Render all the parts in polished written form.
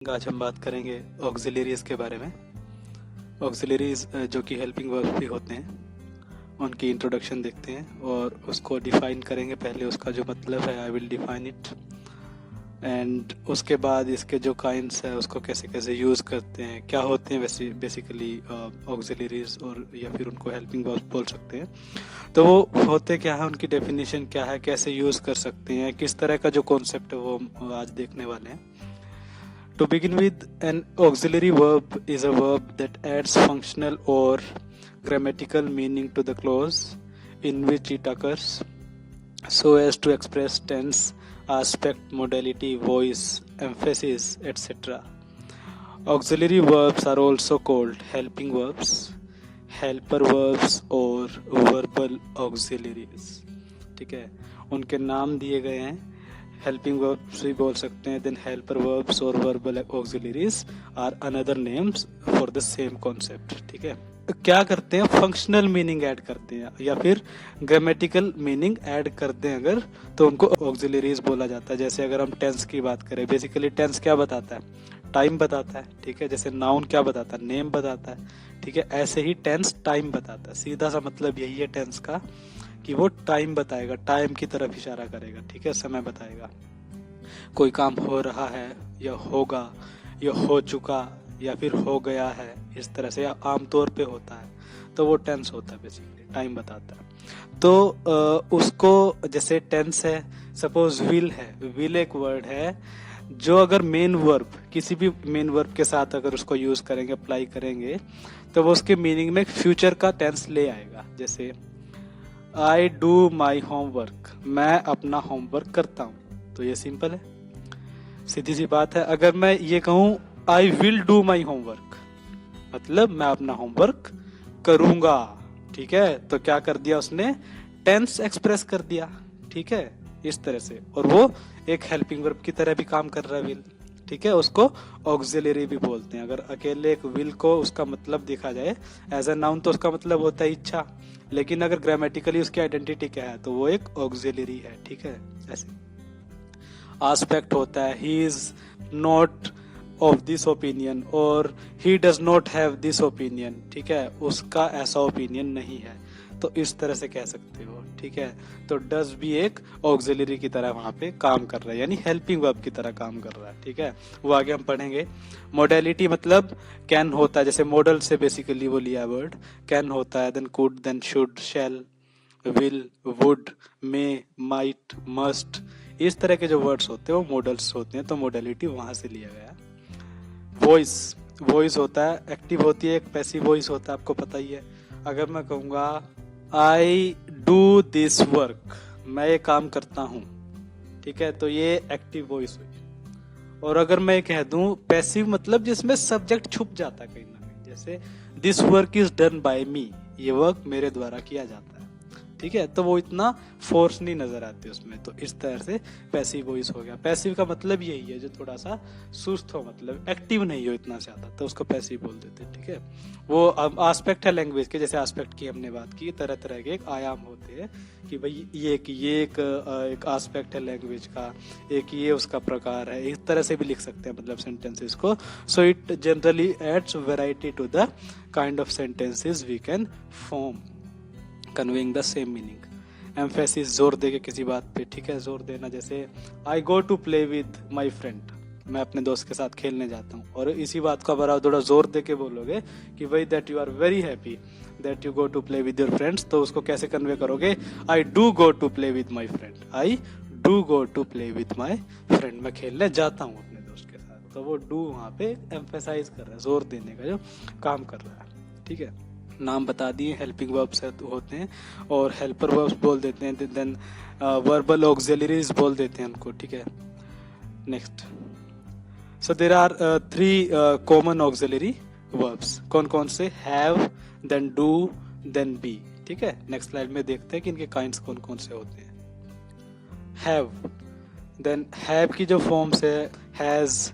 आज हम बात करेंगे ऑक्सिलरीज के बारे में। ऑक्सिलरीज जो कि हेल्पिंग वर्ब भी होते हैं, उनकी इंट्रोडक्शन देखते हैं और उसको डिफाइन करेंगे। पहले उसका जो मतलब है I will define it, and उसके बाद इसके जो काइंड्स है उसको कैसे कैसे यूज़ करते हैं, क्या होते हैं वैसे बेसिकली ऑक्सिलरीज, और या फिर उनको हेल्पिंग वर्ब बोल सकते हैं। तो वो होते क्या है, उनकी डेफिनेशन क्या है, कैसे यूज़ कर सकते हैं, किस तरह का जो कॉन्सेप्ट है वो हम आज देखने वाले हैं। To begin with, an auxiliary verb is a verb that adds functional or grammatical meaning to the clause in which it occurs, so as to express tense, aspect, modality, voice, emphasis, etc. Auxiliary verbs are also called helping verbs, helper verbs और verbal auxiliaries। ठीक है, उनके नाम दिए गए हैं। Helping verbs भी बोल सकते हैं, देन हेल्पर वर्ब्स और verbal auxiliaries are another names for the same concept. ठीक है, क्या करते हैं, फंक्शनल मीनिंग ऐड करते हैं या फिर ग्रामेटिकल मीनिंग ऐड करते हैं अगर, तो उनको ऑक्सिलरीज बोला जाता है। जैसे अगर हम टेंस की बात करें, बेसिकली टेंस क्या बताता है, टाइम बताता है। ठीक है, जैसे नाउन क्या बताता है, नेम बताता है। ठीक है, ऐसे ही टेंस टाइम बताता है। सीधा सा मतलब यही है टेंस का कि वो टाइम बताएगा, टाइम की तरफ इशारा करेगा। ठीक है, समय बताएगा। कोई काम हो रहा है या होगा या हो चुका या फिर हो गया है, इस तरह से आमतौर पे होता है, तो वो टेंस होता है, बेसिकली टाइम बताता है। तो उसको जैसे टेंस है, सपोज विल है, विल एक वर्ड है जो अगर मेन वर्ब, किसी भी मेन वर्ब के साथ अगर उसको यूज करेंगे, अप्लाई करेंगे, तो वो उसके मीनिंग में फ्यूचर का टेंस ले आएगा। जैसे आई डू माई होमवर्क, मैं अपना होमवर्क करता हूँ, तो ये सिंपल है, सीधी सी बात है। अगर मैं ये कहूँ I will do my homework, मतलब मैं अपना होमवर्क करूंगा। ठीक है, तो क्या कर दिया उसने, टेंस एक्सप्रेस कर दिया। ठीक है, इस तरह से, और वो एक हेल्पिंग वर्ब की तरह भी काम कर रहा है विल। ठीक है, उसको ऑक्सिलरी भी बोलते हैं। अगर अकेले एक विल को उसका मतलब देखा जाए एज अ नाउन, तो उसका मतलब होता है इच्छा, लेकिन अगर ग्रामेटिकली उसकी आइडेंटिटी क्या है, तो वो एक ऑक्सिलरी है। ठीक है, ऐसे आस्पेक्ट होता है, he is not of this opinion और he does not have this opinion. ठीक है, उसका ऐसा ओपिनियन नहीं है, तो इस तरह से कह सकते हो। ठीक है, तो डज भी एक ऑक्सिलरी की तरह वहां पे काम कर रहा है, यानी हेल्पिंग वर्ब की तरह काम कर रहा है। ठीक है, वो आगे हम पढ़ेंगे। मोडेलिटी मतलब कैन होता है, जैसे मॉडल से बेसिकली वो लिया वर्ड, कैन होता है, then could, then should, shall, will, would, may, might, must, इस तरह के जो वर्ड्स होते हैं वो मॉडल्स होते हैं, तो मोडेलिटी वहां से लिया गया। वॉइस, वॉइस होता है, एक्टिव होती है, एक पैसिव वॉइस होता है, आपको पता ही है। अगर मैं कहूँगा आई डू दिस वर्क, मैं ये काम करता हूँ, ठीक है, तो ये एक्टिव वॉइस हुई। और अगर मैं कह दूं पैसिव, मतलब जिसमें सब्जेक्ट छुप जाता है कहीं ना कहीं, जैसे this work is done by me, ये वर्क मेरे द्वारा किया जाता है। ठीक है, तो वो इतना फोर्स नहीं नजर आती उसमें, तो इस तरह से पैसिव वॉइस हो गया। पैसिव का मतलब यही है जो थोड़ा सा सुस्त हो, मतलब एक्टिव नहीं हो इतना ज्यादा, तो उसको पैसिव बोल देते हैं। ठीक है, वो आस्पेक्ट है लैंग्वेज के, जैसे आस्पेक्ट की हमने बात की, तरह तरह के एक आयाम होते हैं कि भाई ये एक आस्पेक्ट है लैंग्वेज का, एक ये उसका प्रकार है, इस तरह से भी लिख सकते हैं मतलब सेंटेंसेस को। So it generally adds variety to the kind of sentences we can form, conveying the same meaning. Emphasis, जोर दे के किसी बात पे। ठीक है, जोर देना, जैसे I go to play with my friend, मैं अपने दोस्त के साथ खेलने जाता हूँ, और इसी बात को अगर आप थोड़ा जोर दे के बोलोगे कि भाई that you are very happy that you go to play with your friends, तो उसको कैसे कन्वे करोगे, I do go to play with my friend, I do go to play with my friend, मैं खेलने जाता हूँ अपने दोस्त के साथ। तो वो डू वहाँ पे एम्फेसाइज कर रहा है, जोर देने का जो काम कर रहा है। ठीक है, नाम बता दिए, हेल्पिंग वर्ब्स होते हैं और हेल्पर वर्ब्स बोल देते हैं, देन वर्बल ऑक्सिलरीज बोल देते हैं उनको। ठीक है, next, so there are 3 common auxiliary verbs. कौन कौन से, have, then do, then be. ठीक है, नेक्स्ट स्लाइड में देखते हैं कि इनके काइंड्स कौन कौन से होते हैं। हैव, देन हैव की जो फॉर्म्स है, has,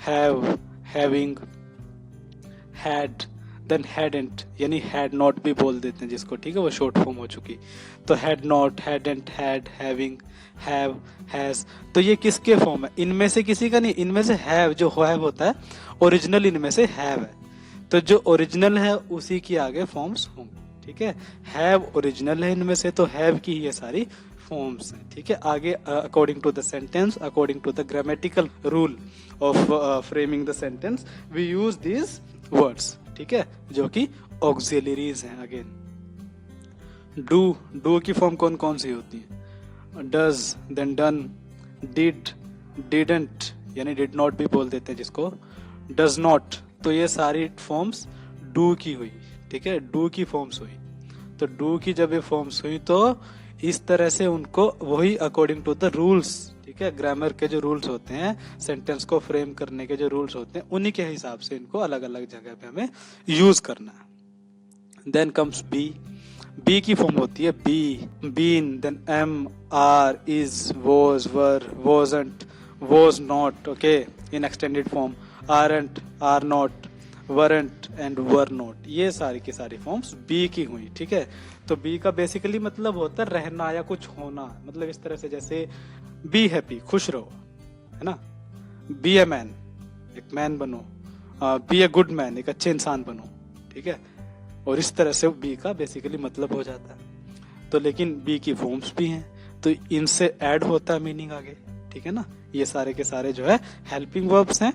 have, having, had, then hadn't, यानी हैड नॉट भी बोल देते हैं जिसको। ठीक है, वो शॉर्ट फॉर्म हो चुकी, तो had not, hadn't, had, having, have, has. तो ये किसके फॉर्म है? इनमें से किसी का नहीं, इनमें से हैव, जो हैव होता है ओरिजिनल इनमें से हैव है, तो जो ओरिजिनल है उसी की आगे फॉर्म्स होंगे। ठीक है, हैव ओरिजिनल है इनमें से, तो हैव की ये सारी फॉर्म्स हैं। ठीक है, आगे according to the sentence, according to the grammatical rule of framing the sentence, we use these words. ठीक है, जो कि ऑक्सिलरीज हैं। अगेन डू, डू की फॉर्म कौन कौन सी होती है? Does, then done, did, didn't यानी डिड नॉट भी बोल देते हैं जिसको, डज नॉट। तो ये सारी फॉर्म्स डू की हुई। ठीक है, डू की फॉर्म्स हुई। तो डू की जब ये फॉर्म्स हुई तो इस तरह से उनको वही अकॉर्डिंग टू द रूल्स, ठीक है, ग्रामर के जो रूल्स होते हैं, सेंटेंस को फ्रेम करने के जो रूल्स होते हैं, उन्हीं के हिसाब से इनको अलग अलग जगह पे हमें यूज करना है। देन कम्स बी, बी की फॉर्म होती है be, been, then am, are, is, was, were, wasn't, was not, okay, in extended form, aren't, are not, weren't and were not. ये सारी की सारी फॉर्म्स बी की हुई। ठीक है, तो बी का बेसिकली मतलब होता है रहना या कुछ होना, मतलब इस तरह से, जैसे बी हैप्पी, खुश रहो, है ना, बी ए मैन, एक मैन बनो, बी ए गुड मैन, एक अच्छे इंसान बनो। ठीक है, और इस तरह से बी का बेसिकली मतलब हो जाता है। तो लेकिन बी की फॉर्म्स भी हैं, तो इनसे ऐड होता है मीनिंग आगे। ठीक है ना, ये सारे के सारे जो है हेल्पिंग वर्ब्स हैं।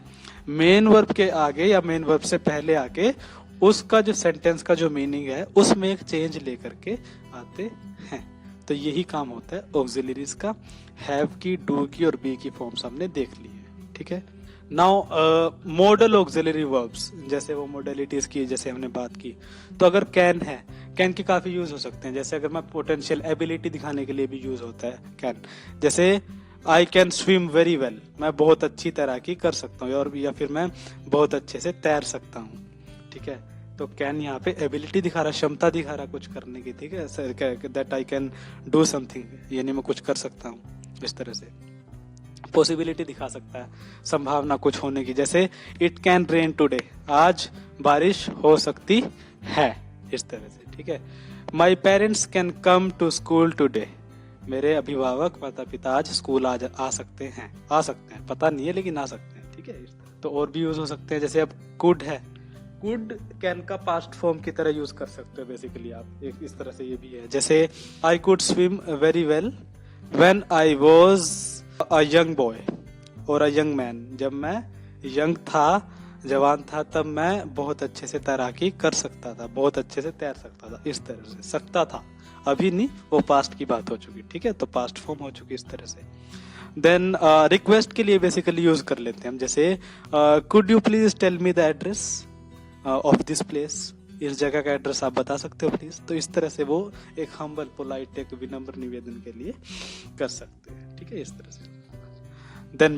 मेन वर्ब के आगे या मेन वर्ब से पहले आके उसका जो सेंटेंस का जो मीनिंग है उसमें एक चेंज लेकर के आते हैं। तो यही काम होता है ऑक्सिलरीज का। हैव की, डू की और बी की फॉर्म्स हमने देख ली है। ठीक है, नाउ मॉडल ऑक्सिलरी वर्ब्स, जैसे वो मॉडलिटीज की जैसे हमने बात की, तो अगर कैन है, कैन के काफी यूज हो सकते हैं। जैसे अगर मैं पोटेंशियल एबिलिटी दिखाने के लिए भी यूज होता है कैन, जैसे I can swim very well, मैं बहुत अच्छी तैराकी कर सकता हूँ, और या फिर मैं बहुत अच्छे से तैर सकता हूँ। ठीक है, तो कैन यहाँ पे एबिलिटी दिखा रहा, क्षमता दिखा रहा कुछ करने की। ठीक है, that I can do something, यानी मैं कुछ कर सकता हूँ, इस तरह से पॉसिबिलिटी दिखा सकता है, संभावना कुछ होने की। जैसे इट कैन रेन टुडे, आज बारिश हो सकती है, इस तरह से। ठीक है, my parents can come to school today, मेरे अभिभावक, माता पिता आज स्कूल आ सकते हैं, पता नहीं है लेकिन आ सकते हैं। ठीक है, तो और भी यूज हो सकते हैं। जैसे अब कुड है, कुड कैन का पास्ट फॉर्म की तरह यूज कर सकते हो बेसिकली आप, एक इस तरह से ये भी है। जैसे I could swim very well when I was a young boy और अ यंग मैन, जब मैं यंग था, जवान था, तब मैं बहुत अच्छे से तैराकी कर सकता था, बहुत अच्छे से तैर सकता था, इस तरह से सकता था, अभी नहीं, वो पास्ट की बात हो चुकी। ठीक है, तो पास्ट फॉर्म हो चुकी इस तरह से। देन रिक्वेस्ट के लिए बेसिकली यूज कर लेते हैं हम, जैसे could you please tell me the address of this place, इस जगह का एड्रेस आप बता सकते हो प्लीज। तो इस तरह से वो एक हम्बल, पोलाइट, एक विनम्र निवेदन के लिए कर सकते हैं। ठीक है, इस तरह से। देन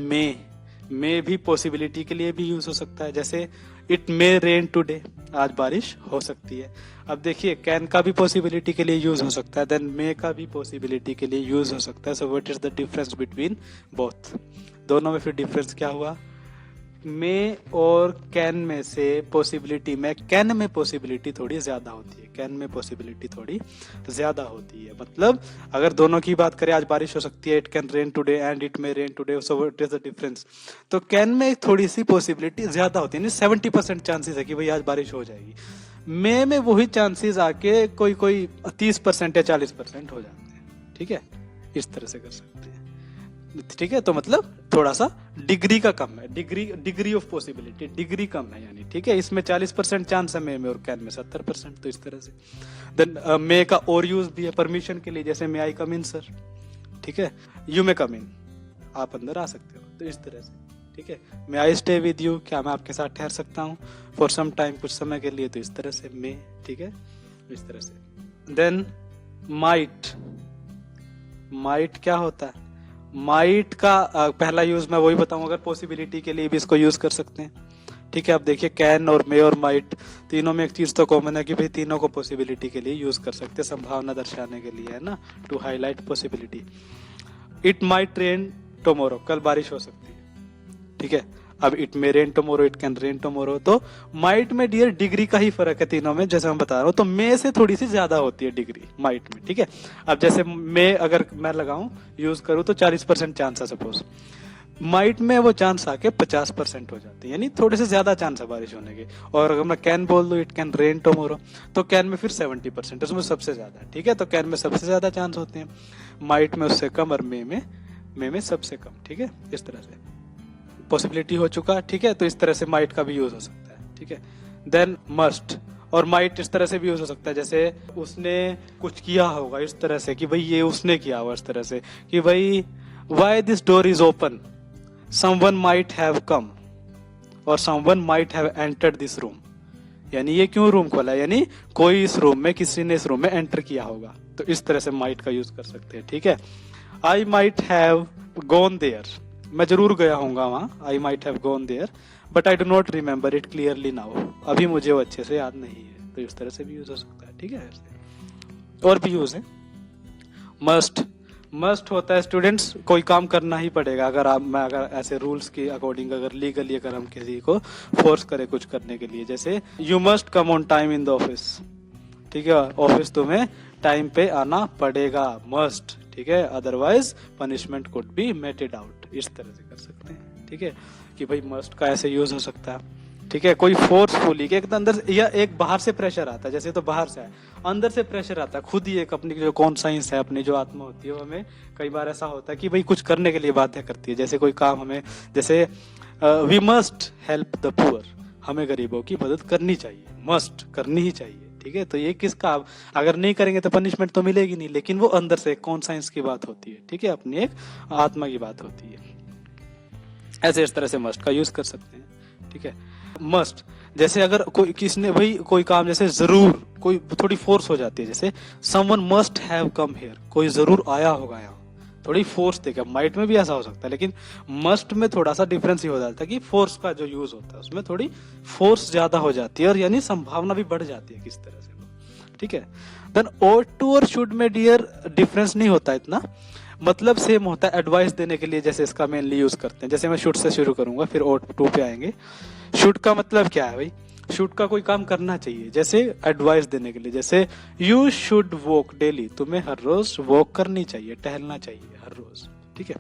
मे भी पॉसिबिलिटी के लिए भी यूज हो सकता है, जैसे इट मे रेन टुडे, आज बारिश हो सकती है। अब देखिए, कैन का भी पॉसिबिलिटी के लिए यूज हो सकता है, देन मे का भी पॉसिबिलिटी के लिए यूज हो सकता है। So what is the difference between both, दोनों में फिर डिफरेंस क्या हुआ? में और कैन में से पॉसिबिलिटी में, कैन में पॉसिबिलिटी थोड़ी ज्यादा होती है, कैन में पॉसिबिलिटी थोड़ी ज्यादा होती है। मतलब अगर दोनों की बात करें, आज बारिश हो सकती है, it can rain today and it may rain today, so what is the difference? तो कैन में थोड़ी सी पॉसिबिलिटी ज्यादा होती है, 70% चांसेस है कि भाई आज बारिश हो जाएगी। में वही चांसेस आके कोई 30% या 40% हो जाते हैं। ठीक है, इस तरह से कर सकते हैं। ठीक है, तो मतलब थोड़ा सा डिग्री का कम है, डिग्री ऑफ पॉसिबिलिटी, डिग्री कम है यानी। ठीक है, इसमें 40% चांस है में और कैन में 70%, तो इस तरह से। देन मे का और यूज भी है परमिशन के लिए, जैसे मे आई कम इन सर। ठीक है, यू मे कम इन, आप अंदर आ सकते हो, तो इस तरह से। ठीक है, मे आई स्टे विद यू, क्या मैं आपके साथ ठहर सकता हूँ फॉर सम टाइम, कुछ समय के लिए, तो इस तरह से मे। ठीक है, इस तरह से। देन माइट क्या होता है? माइट का पहला यूज मैं वही बताऊं, अगर पॉसिबिलिटी के लिए भी इसको यूज कर सकते हैं। ठीक है, आप देखिए, कैन और मे और माइट, तीनों में एक चीज तो कॉमन है कि भाई तीनों को पॉसिबिलिटी के लिए यूज कर सकते हैं, संभावना दर्शाने के लिए, है ना, to highlight possibility. It might rain tomorrow, कल बारिश हो सकती है। ठीक है, अब it may rain tomorrow, it can rain tomorrow, तो माइट में डियर डिग्री का ही फर्क है तीनों में, जैसे मैं बता रहा हूँ। तो मे से थोड़ी सी ज्यादा होती है डिग्री माइट में, ठीक है। अब जैसे मे अगर मैं लगाऊं, यूज करूँ तो 40% चांस है सपोज, माइट में वो चांस आके 50% हो जाते हैं, यानी थोड़े से ज्यादा चांस है बारिश होने के। और अगर मैं कैन बोल दूं, इट कैन रेन टुमारो, तो कैन में फिर 70%, उसमें सबसे ज्यादा है, ठीक है। तो कैन में सबसे ज्यादा चांस होते हैं, माइट में उससे कम, और मे में सबसे कम, ठीक है। इस तरह से पॉसिबिलिटी हो चुका, ठीक है। तो इस तरह से माइट का भी यूज हो सकता है, ठीक है। देन मस्ट और माइट इस तरह से भी यूज हो सकता है, जैसे उसने कुछ किया होगा इस तरह से कि भाई ये उसने किया हुआ, इस तरह से कि भाई why this door is open, someone might have come और someone might have entered this room, यानी ये क्यों रूम खोला, यानी कोई इस रूम में, किसी ने इस रूम में एंटर किया होगा। तो इस तरह से might का यूज कर सकते हैं, ठीक है। I might have gone there, मैं जरूर गया होऊंगा वहां, I might have gone there but I do not remember it clearly now, अभी मुझे वो अच्छे से याद नहीं है। तो इस तरह से भी यूज हो सकता है, ठीक है। और भी यूज है। मस्ट होता है स्टूडेंट्स, कोई काम करना ही पड़ेगा। अगर ऐसे रूल्स के अकॉर्डिंग, अगर लीगली अगर हम किसी को फोर्स करें कुछ करने के लिए, जैसे you must come on time in the office, ठीक है। ऑफिस तुम्हें टाइम पे आना पड़ेगा, मस्ट, ठीक है। Otherwise punishment could be mated out, इस तरह से कर सकते हैं, ठीक है। कि भाई मस्ट का ऐसे यूज हो सकता है, ठीक है। कोई फोर्सफुली के एक अंदर या एक बाहर से प्रेशर आता है, जैसे तो बाहर से है, अंदर से प्रेशर आता है, खुद ही एक अपनी जो कॉन्साइंस है, अपनी जो आत्मा होती है, वो हमें कई बार ऐसा होता है कि भाई कुछ करने के लिए बाध्य करती है। जैसे कोई काम हमें, जैसे we must help the poor, हमें गरीबों की मदद करनी चाहिए, मस्ट करनी ही चाहिए, ठीक है। तो ये किसका, अगर नहीं करेंगे तो पनिशमेंट तो मिलेगी नहीं, लेकिन वो अंदर से कॉन्साइंस की बात होती है, ठीक है, अपनी एक आत्मा की बात होती है। ऐसे इस तरह से मस्ट का यूज कर सकते हैं, ठीक है। मस्ट, जैसे अगर कोई किसने भाई कोई काम, जैसे जरूर, कोई थोड़ी फोर्स हो जाती है, जैसे someone must have come here, कोई जरूर आया होगा यहाँ, थोड़ी फोर्स देगा। माइट में भी ऐसा हो सकता है, लेकिन मस्ट में थोड़ा सा डिफरेंस ही हो जाता है कि फोर्स का जो यूज होता है उसमें थोड़ी फोर्स ज्यादा हो जाती है, और यानी संभावना भी बढ़ जाती है किस तरह से, ठीक है। देन ought to और should में डियर डिफरेंस नहीं होता इतना, मतलब सेम होता है। एडवाइस देने के लिए जैसे इसका मेनली यूज करते हैं, जैसे मैं शुड से शुरू करूंगा फिर ought to पे आएंगे। शुड का मतलब क्या है भाई, शुड का कोई काम करना चाहिए, जैसे एडवाइस देने के लिए, जैसे यू शुड वॉक डेली, तुम्हें हर रोज वॉक करनी चाहिए, टहलना चाहिए हर रोज, ठीक है।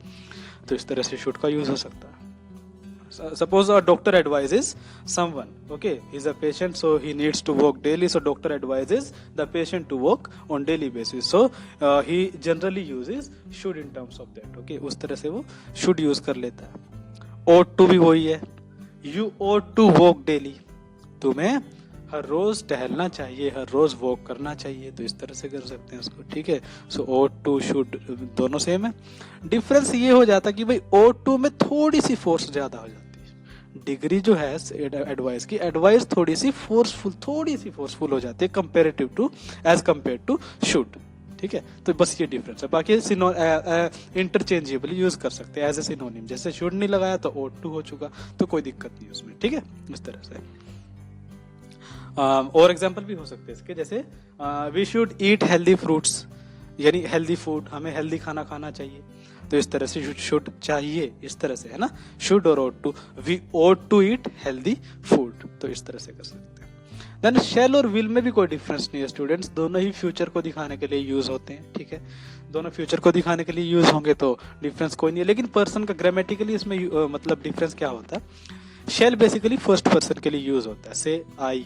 तो इस तरह से शुड का यूज हो सकता है। Suppose a doctor advises someone, okay, he's a patient, so he needs to walk daily, so doctor advises the patient to walk on daily basis, so he generally uses should in terms of that, okay, उस तरह से वो should use कर लेता है। ought to भी वही है, you ought to walk daily, तुम्हें हर रोज टहलना चाहिए, हर रोज वॉक करना चाहिए, तो इस तरह से कर सकते हैं उसको, ठीक है। सो ought to should दोनों सेम है। डिफरेंस ये हो जाता है कि भाई ought to में थोड़ी सी फोर्स ज्यादा हो जाती है, डिग्री जो है एडवाइस की, एडवाइस थोड़ी सी फोर्सफुल हो जाती है comparative to, as compare to should, ठीक है। तो बस ये डिफरेंस है, बाकी इंटरचेंजेबल यूज कर सकते हैं एज ए सिनोनिम, जैसे शुड नहीं लगाया तो ought to हो चुका, तो कोई दिक्कत नहीं उसमें, ठीक है। इस तरह से और एग्जाम्पल भी हो सकते हैं इसके, जैसे we should eat healthy fruits, यानी हेल्दी फूड, हमें हेल्दी खाना खाना चाहिए, तो इस तरह से शुड चाहिए, इस तरह से है ना, शुड और ought to, we ought to eat healthy food, तो इस तरह से कर सकते हैं। देन शैल और विल में भी कोई डिफरेंस नहीं है स्टूडेंट्स, दोनों ही फ्यूचर को दिखाने के लिए यूज होते हैं, ठीक है। दोनों फ्यूचर को दिखाने के लिए यूज होंगे तो डिफरेंस कोई नहीं है, लेकिन पर्सन का ग्रामेटिकली इसमें मतलब डिफरेंस क्या होता है। शैल बेसिकली फर्स्ट पर्सन के लिए यूज होता है, से आई,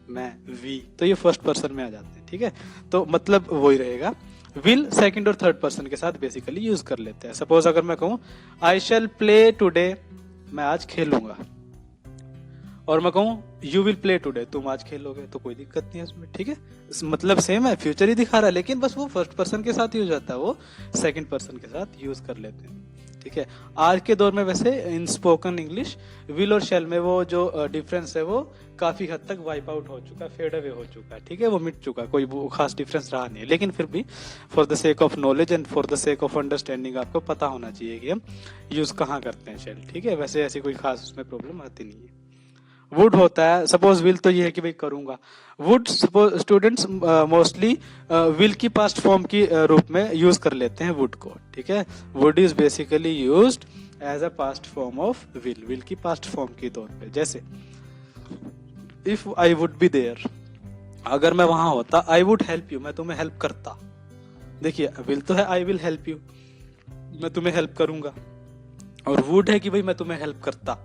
मैं, वी, तो ये फर्स्ट पर्सन में आ जाते हैं, ठीक है। तो मतलब वही रहेगा। विल सेकंड और थर्ड पर्सन के साथ बेसिकली यूज कर लेते हैं। सपोज अगर मैं कहूं आई शैल प्ले टुडे, मैं आज खेलूंगा, और मैं कहूं यू विल प्ले टुडे, तुम आज खेलोगे, तो कोई दिक्कत नहीं है उसमें, ठीक है। मतलब सेम है, फ्यूचर ही दिखा रहा है, लेकिन बस वो फर्स्ट पर्सन के साथ यूज होता है, वो सेकंड पर्सन के साथ यूज कर लेते हैं, ठीक है। आज के दौर में वैसे इन स्पोकन इंग्लिश विल और शैल में वो जो डिफरेंस है वो काफी हद तक वाइप आउट हो चुका है, फेड अवे हो चुका है, ठीक है, वो मिट चुका है, कोई वो खास डिफरेंस रहा नहीं है। लेकिन फिर भी for the sake of knowledge and for the sake of understanding आपको पता होना चाहिए कि हम यूज कहाँ करते हैं शैल, ठीक है। वैसे ऐसी कोई खास उसमें प्रॉब्लम आती नहीं है। वुड होता है, सपोज विल तो ये है कि भाई करूंगा, would suppose students mostly will की पास्ट फॉर्म की रूप में यूज कर लेते हैं वुड को, ठीक है। Would is basically used as a past form of will, will की पास्ट फॉर्म के तौर पे। जैसे if I would be there, अगर मैं वहां होता, आई वुड हेल्प यू, मैं तुम्हें हेल्प करता। देखिए विल तो है आई विल हेल्प यू, मैं तुम्हें हेल्प करूंगा, और वुड है कि भाई मैं तुम्हें हेल्प करता।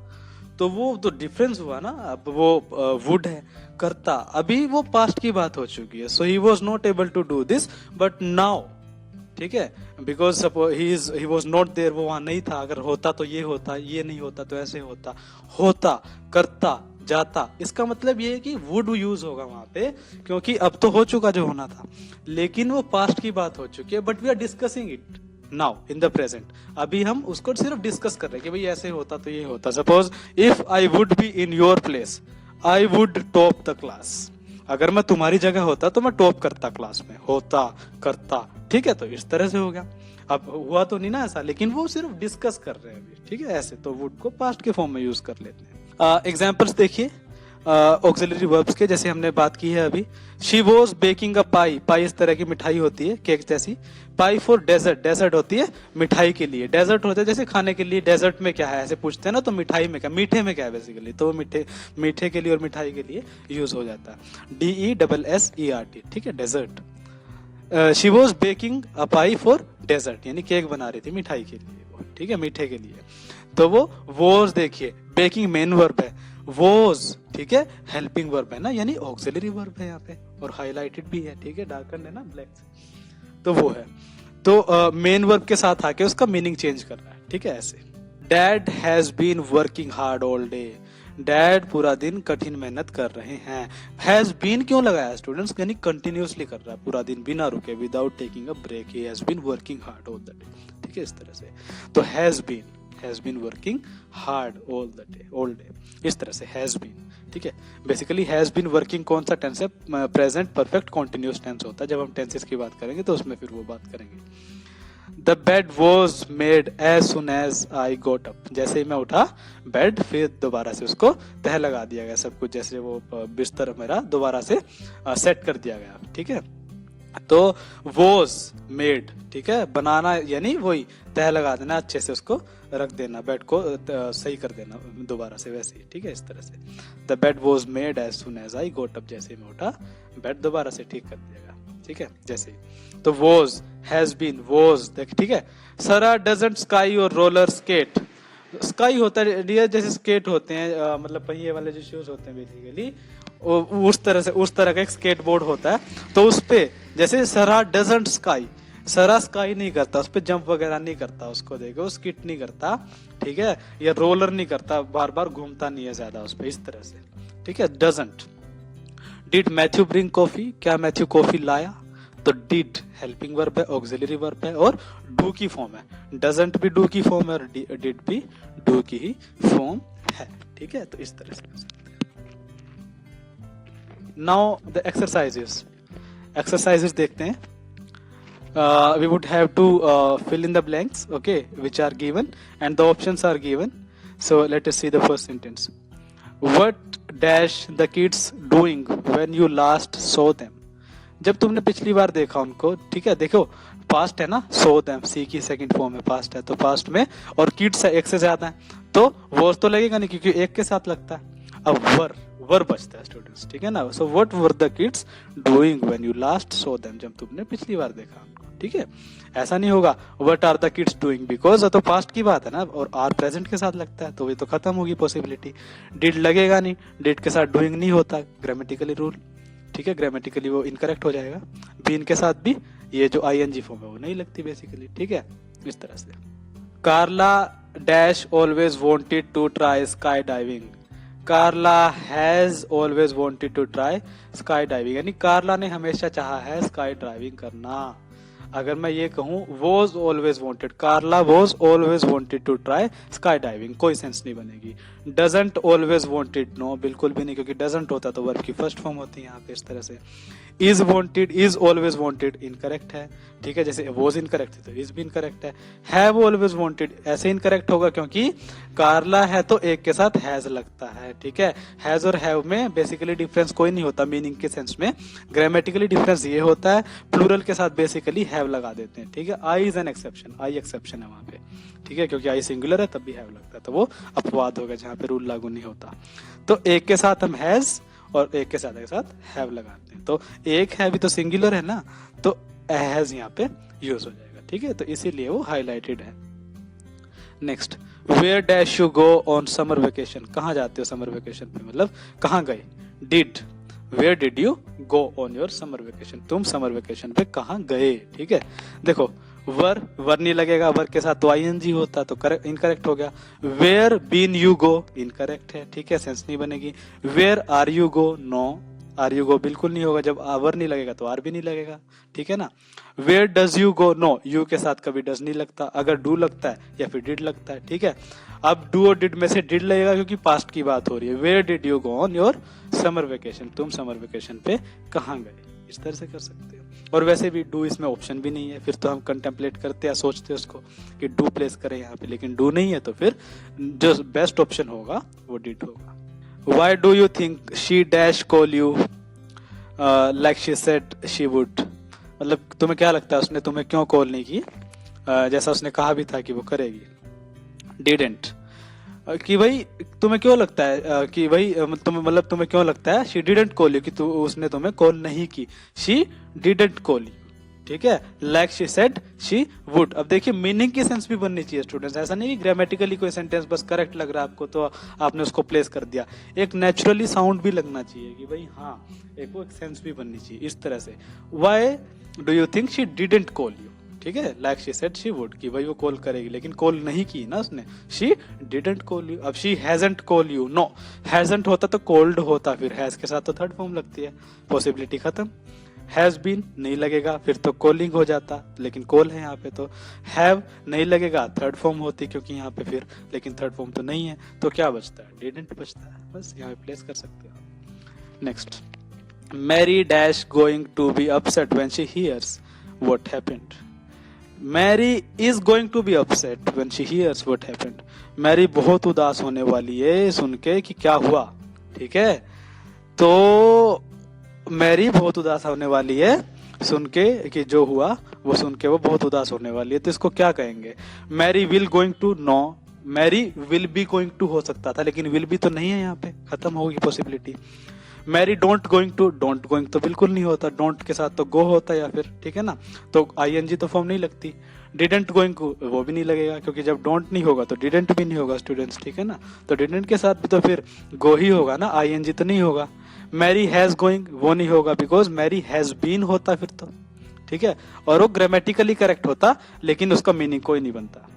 तो वो तो डिफरेंस हुआ ना, अब वो वुड है करता, अभी वो पास्ट की बात हो चुकी है। So he was not able to do this but now, ठीक है, because suppose he was not there, वो वहां नहीं था। अगर होता तो ये होता, ये नहीं होता तो ऐसे होता, होता करता जाता, इसका मतलब ये है कि वुड यूज होगा वहां पे, क्योंकि अब तो हो चुका जो होना था, लेकिन वो पास्ट की बात हो चुकी है। But we are discussing it now in the present, अभी हम उसको सिर्फ डिस्कस कर रहे हैं कि भाई ऐसे होता तो ये होता। Suppose if I would be in your place, I would top the class, अगर मैं तुम्हारी जगह होता तो मैं टॉप करता क्लास में, होता करता, ठीक है। तो इस तरह से हो गया, अब हुआ तो नहीं ना ऐसा, लेकिन वो सिर्फ डिस्कस कर रहे हैं अभी, ठीक है। ऐसे तो वुड को पास्ट के फॉर्म में यूज कर लेते हैं। एग्जाम्पल्स देखिए ऑक्सिलरी वर्ब्स के, जैसे हमने बात की है अभी। शी वॉज बेकिंग अ पाई, पाई इस तरह की मिठाई होती है केक जैसी। पाई फॉर डेजर्ट, डेजर्ट होती है मिठाई के लिए, डेजर्ट होता है जैसे खाने के लिए। डेजर्ट में क्या है ऐसे पूछते हैं ना, तो मिठाई में क्या, मीठे में क्या है बेसिकली, तो मीठे, मीठे के लिए और मिठाई के लिए यूज हो जाता है। DESSERT, ठीक है, dessert. She was baking a pie for dessert, यानी केक बना रही थी मिठाई के लिए, ठीक है, मीठे के लिए। तो वो वॉज, देखिए बेकिंग मेन वर्ब है, वॉज, ठीक है, हेल्पिंग वर्ब है ना, यानी ऑक्सिलरी वर्ब है यहाँ पे, और हाईलाइटेड भी है, ठीक है, डार्कन है ना ब्लैक से, तो वो है। तो मेन वर्ब के साथ आके उसका मीनिंग चेंज कर रहा है, ठीक है, ऐसे। Dad has been working hard all day, dad पूरा दिन कठिन मेहनत कर रहे हैं। हैज बीन क्यों लगाया स्टूडेंट्स, यानी कंटिन्यूअसली कर रहा है पूरा दिन बिना रुके, without taking a break, he has been working hard all the day, ठीक है, इस तरह से। तो has been working hard all the day, all day, इस तरह से हैज बीन, ठीक है। बेसिकली हैज बीन वर्किंग कौन सा टेंस है, प्रेजेंट परफेक्ट कॉन्टिन्यूस टेंस होता है। जब हम टेंसेस की बात करेंगे तो उसमें फिर वो बात करेंगे। The bed was made as soon as I got up, जैसे ही मैं उठा बेड, फिर दोबारा से उसको तह लगा दिया गया, सब कुछ जैसे वो बिस्तर मेरा दोबारा से सेट कर दिया गया, ठीक है। तो वॉज मेड, ठीक है, बनाना यानी वही तह लगा देना, अच्छे से उसको रख देना, बेड को सही कर देना दोबारा से, वैसे ही, ठीक है, इस तरह से। The bed was made as soon as I got up, जैसे ही मैं उठा बेड दोबारा से ठीक कर दिया गया, ठीक है, जैसे ही। तो वॉज, हैज बीन, वॉज, देख, ठीक है। सरा डजंट स्काई और रोलर स्केट, स्काई होता है डियर, जैसे स्केट होते हैं मतलब पहिए वाले जो शूज होते हैं बेसिकली, उस तरह का एक स्केट बोर्ड होता है। तो उस पे जैसे सरा डजंट स्काई, सरा स्काई नहीं करता, उस पे जंप वगैरह नहीं करता, उसको देखो स्किट नहीं करता, ठीक है, या रोलर नहीं करता, बार बार घूमता नहीं है ज्यादा उस पे, इस तरह से, ठीक है। Doesn't. Did Matthew bring coffee, क्या मैथ्यू कॉफी लाया, तो डिड हेल्पिंग वर्ब है, ऑक्सिलरी वर्ब है, और डू की फॉर्म है। डजंट भी डू की फॉर्म है, और डिड भी डू की ही फॉर्म है, ठीक है। तो इस तरह से नाउ द एक्सरसाइजेस देखते हैं। We would have to fill in the blanks, okay, which are given, and the options are given. So let us see the first sentence. What dash the kids doing when you last saw them? जब तुमने पिछली बार देखा उनको, ठीक है, देखो past है ना, सो देम, सी की सेकंड फॉर्म में पास्ट है, तो पास्ट में, और किड्स है एक से ज्यादा है, तो वॉज तो लगेगा नहीं क्योंकि एक के साथ लगता है। अब वर बचता है स्टूडेंट्स, ठीक है ना। So what were the kids doing when you last so them, जब तुमने पिछली बार देखा उनको, ठीक है। ऐसा नहीं होगा what are the kids doing, because तो पास्ट की बात है ना, और आर प्रेजेंट के साथ लगता है, तो ये तो खत्म होगी पॉसिबिलिटी। डिड लगेगा नहीं, डिड के साथ डूइंग नहीं होता, ग्रामेटिकली रूल, ठीक है, ग्रामेटिकली वो इनकरेक्ट हो जाएगा। बीन के साथ भी ये जो ING फॉर्म है वो नहीं लगती बेसिकली, ठीक है, इस तरह से। Carla dash always wanted to try sky diving, Carla has always wanted to try sky diving, यानी कार्ला ने हमेशा चाहा है स्काई डाइविंग करना। अगर मैं ये कहूँ was always wanted, Carla was always wanted to try sky diving, कोई सेंस नहीं बनेगी। डजंट ऑलवेज वांटेड, नो, बिल्कुल भी नहीं, क्योंकि डजंट होता तो वर्ब की फर्स्ट फॉर्म होती है यहाँ पे, इस तरह से। Is wanted, is always wanted incorrect है, ठीक है, जैसे वॉज इनकरेक्ट है तो इज भी इनकरेक्ट है। हैव ऑलवेज वांटेड ऐसे इनकरेक्ट होगा क्योंकि कार्ला है तो एक के साथ हैज लगता है, ठीक है। हैज और हैव में बेसिकली डिफरेंस कोई नहीं होता मीनिंग के सेंस में, ग्रामेटिकली डिफरेंस ये होता है, प्लूरल के साथ बेसिकली हैव हैव लगा देते हैं, ठीक है। I is an exception, I exception है वहां पे, ठीक है, क्योंकि आई सिंगुलर है तब भी हैव लगता है, तो वो अपवाद हो गया जहाँ पे रूल लागू नहीं होता। तो एक के साथ हम हैज और एक के साथ हैव लगाते हैं, तो एक है भी तो सिंगुलर है ना, तो हैज यहाँ पे यूज हो जाएगा, ठीक है, तो इसीलिए वो हाईलाइटेड है। Next, where dash you go on summer vacation, कहाँ जाते हो समर वेकेशन पे, मतलब कहाँ गए। Did, where did you go on your summer vacation, तुम समर वेकेशन पे कहाँ गए, ठीक है। देखो वर नहीं लगेगा, वर के साथ तो आईएनजी होता, तो करेक्ट इनकरेक्ट हो गया। Where been you go incorrect है, ठीक है, सेंस नहीं बनेगी। Where are you go, no, are you go बिल्कुल नहीं होगा, जब वर नहीं लगेगा तो आर भी नहीं लगेगा, ठीक है ना। Where does you go, no, you के साथ कभी डज नहीं लगता, अगर डू लगता है या फिर डिड लगता है, ठीक है। अब डू और डिड में से डिड लगेगा क्योंकि पास्ट की बात हो रही है। Where did you go on your summer vacation, तुम समर वेकेशन पे कहाँ गए, इस तरह से कर सकते हो। और वैसे भी डू इसमें ऑप्शन भी नहीं है, फिर तो हम कंटेम्पलेट करते हैं, सोचते हैं उसको कि डू प्लेस करें यहाँ पे, लेकिन डू नहीं है तो फिर जो बेस्ट ऑप्शन होगा वो डिड होगा। Why do you think she dash call you like she said she would, मतलब तुम्हें क्या लगता है उसने तुम्हें क्यों कॉल नहीं की, जैसा उसने कहा भी था कि वो करेगी। didn't, कि भाई तुम्हें क्यों लगता है कि भाई मतलब तुम्हें क्यों लगता है she didn't call you, कि उसने तुम्हें कॉल नहीं की। she didn't call you, ठीक है, like she said she would. अब देखिए मीनिंग की सेंस भी बननी चाहिए स्टूडेंट्स, ऐसा नहीं कि ग्रामेटिकली कोई सेंटेंस बस करेक्ट लग रहा है आपको तो आपने उसको प्लेस कर दिया, एक नेचुरली साउंड भी लगना चाहिए कि भाई हाँ एक वो एक सेंस भी बननी चाहिए इस तरह से। Why do you think she didn't call you, ठीक है, like she said she would, कि भाई वो कॉल करेगी लेकिन कॉल नहीं की ना उसने, शी डिडंट कॉल यू। अब she hasn't call you, no, hasn't होता तो कॉल्ड होता, फिर हैज के साथ तो थर्ड फॉर्म लगती है, पॉसिबिलिटी खत्म। हैज बीन नहीं लगेगा फिर तो कॉलिंग हो जाता, लेकिन कॉल है यहाँ पे, तो हैव नहीं लगेगा थर्ड फॉर्म होती क्योंकि यहाँ पे फिर, लेकिन थर्ड फॉर्म तो नहीं है, तो क्या बचता है, डिडंट बचता है, बस यहाँ पे प्लेस कर सकते हो। Next, Mary dash going to be upset when she hears what happened, Mary is going to be upset when she hears what happened, Mary बहुत उदास होने वाली है सुन के कि क्या हुआ, ठीक है, तो मैरी बहुत उदास होने वाली है सुन के कि जो हुआ वो सुन के वो बहुत उदास होने वाली है, तो इसको क्या कहेंगे। Mary will going to, no, Mary will be going to हो सकता था, लेकिन विल बी तो नहीं है यहाँ पे, खत्म होगी possibility. Mary don't going to, don't going तो बिल्कुल नहीं होता, डोंट के साथ तो गो होता है या फिर, ठीक है ना, तो आईएनजी तो फॉर्म नहीं लगती। डिडेंट गोइंग वो भी नहीं लगेगा क्योंकि जब डोंट नहीं होगा तो डिडेंट भी नहीं होगा स्टूडेंट्स, ठीक है ना, तो डिडेंट के साथ भी तो फिर गो ही होगा ना, आईएनजी तो नहीं होगा। मैरी हैज गोइंग वो नहीं होगा बिकॉज मैरी हैज बीन होता फिर तो, ठीक है, और वो ग्रामेटिकली करेक्ट होता लेकिन उसका मीनिंग कोई नहीं बनता।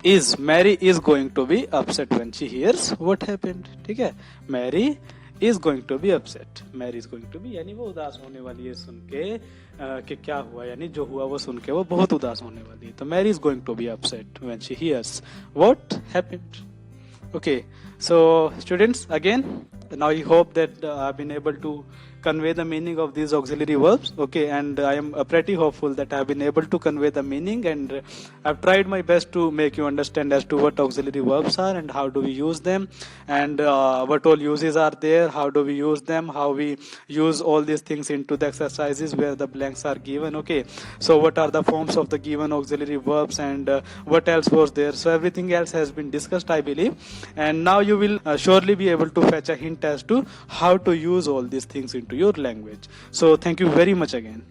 Is, Mary is going to be upset when she hears what happened, ठीक है, Mary is going to be upset, Mary is going to be यानी वो उदास होने वाली है सुन के कि क्या हुआ, यानी जो हुआ वो सुन के वो बहुत उदास होने वाली है, तो Mary is going to be upset when she hears what happened. Okay, so students, again, now I hope that I've been able to convey the meaning of these auxiliary verbs, okay, and I am pretty hopeful that I've been able to convey the meaning, and I've tried my best to make you understand as to what auxiliary verbs are and how do we use them, and what all uses are there, how do we use them, how we use all these things into the exercises where the blanks are given, okay, so what are the forms of the given auxiliary verbs, and what else was there, so everything else has been discussed, I believe, and now you will surely be able to fetch a hint as to how to use all these things into your language. So thank you very much again.